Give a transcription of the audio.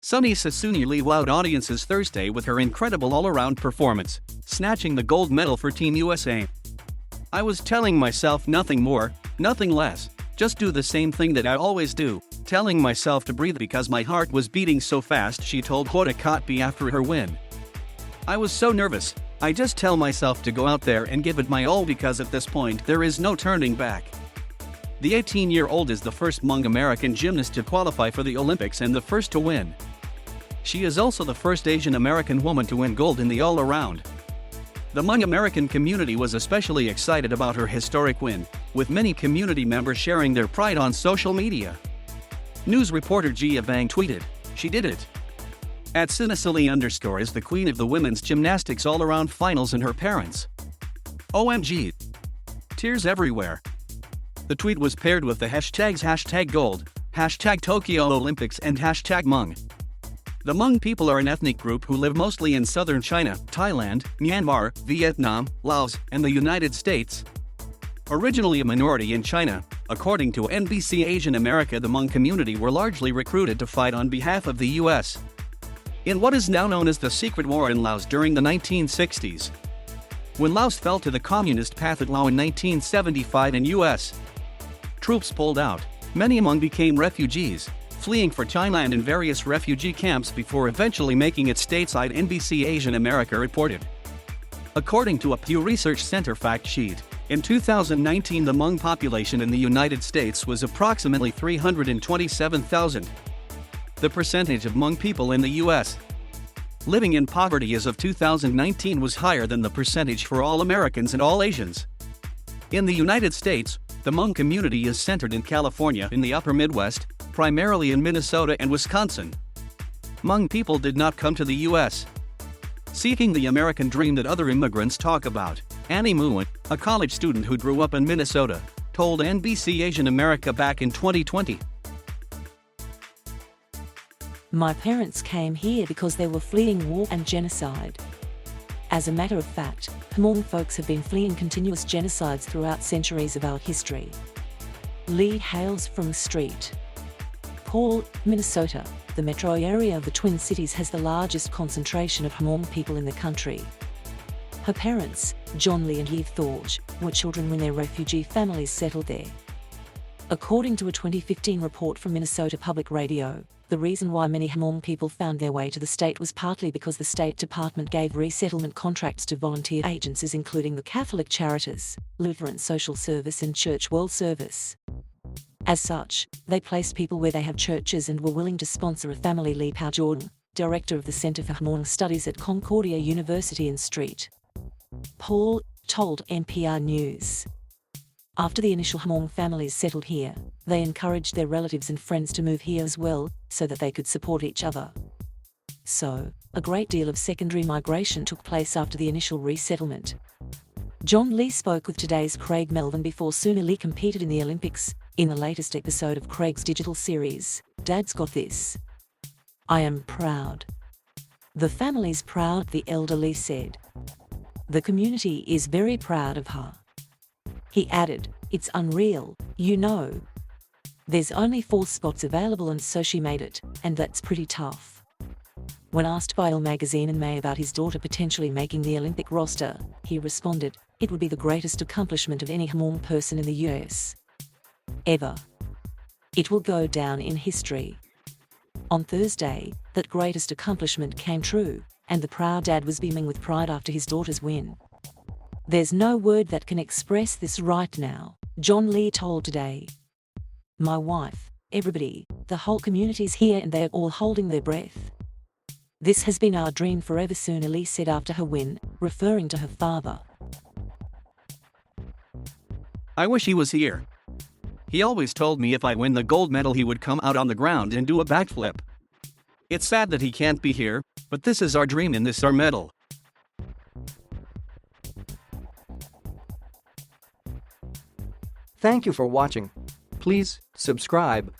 Sunisa Suni Lee wowed audiences Thursday with her incredible all-around performance, snatching the gold medal for Team USA. "I was telling myself nothing more, nothing less, just do the same thing that I always do, telling myself to breathe because my heart was beating so fast," she told Hoda Kotb after her win. "I was so nervous, I just tell myself to go out there and give it my all because at this point there is no turning back." The 18-year-old is the first Hmong American gymnast to qualify for the Olympics and the first to win. She is also the first Asian American woman to win gold in the all-around. The Hmong American community was especially excited about her historic win, with many community members sharing their pride on social media. News reporter Gia Vang tweeted, "She did it." At Sunisa Lee _ is the queen of the women's gymnastics all-around finals and her parents. OMG. Tears everywhere. The tweet was paired with the hashtags #gold, #Tokyo Olympics and #Hmong. The Hmong people are an ethnic group who live mostly in southern China, Thailand, Myanmar, Vietnam, Laos, and the United States. Originally a minority in China, according to NBC Asian America, the Hmong community were largely recruited to fight on behalf of the U.S. in what is now known as the Secret War in Laos during the 1960s. When Laos fell to the communist path at Laos in 1975 and U.S. troops pulled out, many Hmong became refugees, fleeing for Thailand in various refugee camps before eventually making it stateside, NBC Asian America reported. According to a Pew Research Center fact sheet, in 2019 the Hmong population in the United States was approximately 327,000. The percentage of Hmong people in the U.S. living in poverty as of 2019 was higher than the percentage for all Americans and all Asians. In the United States, the Hmong community is centered in California in the upper Midwest, primarily in Minnesota and Wisconsin. Hmong people did not come to the U.S. seeking the American dream that other immigrants talk about. Annie Moon, a college student who grew up in Minnesota, told NBC Asian America back in 2020. "My parents came here because they were fleeing war and genocide. As a matter of fact, Hmong folks have been fleeing continuous genocides throughout centuries of our history." Lee hails from St. Paul, Minnesota. The metro area of the Twin Cities has the largest concentration of Hmong people in the country. Her parents, John Lee and Eve Thorge, were children when their refugee families settled there. According to a 2015 report from Minnesota Public Radio, the reason why many Hmong people found their way to the state was partly because the State Department gave resettlement contracts to volunteer agencies including the Catholic Charities, Lutheran Social Service and Church World Service. As such, they placed people where they have churches and were willing to sponsor a family. Lee Pao Jordan, director of the Center for Hmong Studies at Concordia University in St. Paul, told NPR News. After the initial Hmong families settled here, they encouraged their relatives and friends to move here as well, so that they could support each other. So, a great deal of secondary migration took place after the initial resettlement. John Lee spoke with today's Craig Melvin before Suni Lee competed in the Olympics. In the latest episode of Craig's digital series, Dad's Got This. "I am proud. The family's proud," the elder Lee said. "The community is very proud of her." He added, "It's unreal, you know. There's only 4 spots available and so she made it, and that's pretty tough." When asked by Elle magazine in May about his daughter potentially making the Olympic roster, he responded, "It would be the greatest accomplishment of any Hmong person in the US. Ever. It will go down in history." On Thursday, that greatest accomplishment came true, and the proud dad was beaming with pride after his daughter's win. "There's no word that can express this right now," John Lee told Today. "My wife, everybody, the whole community's here and they're all holding their breath. This has been our dream forever," Suni Lee said after her win, referring to her father. "I wish he was here. He always told me if I win the gold medal he would come out on the ground and do a backflip. It's sad that he can't be here, but this is our dream and this is our medal." Thank you for watching. Please subscribe.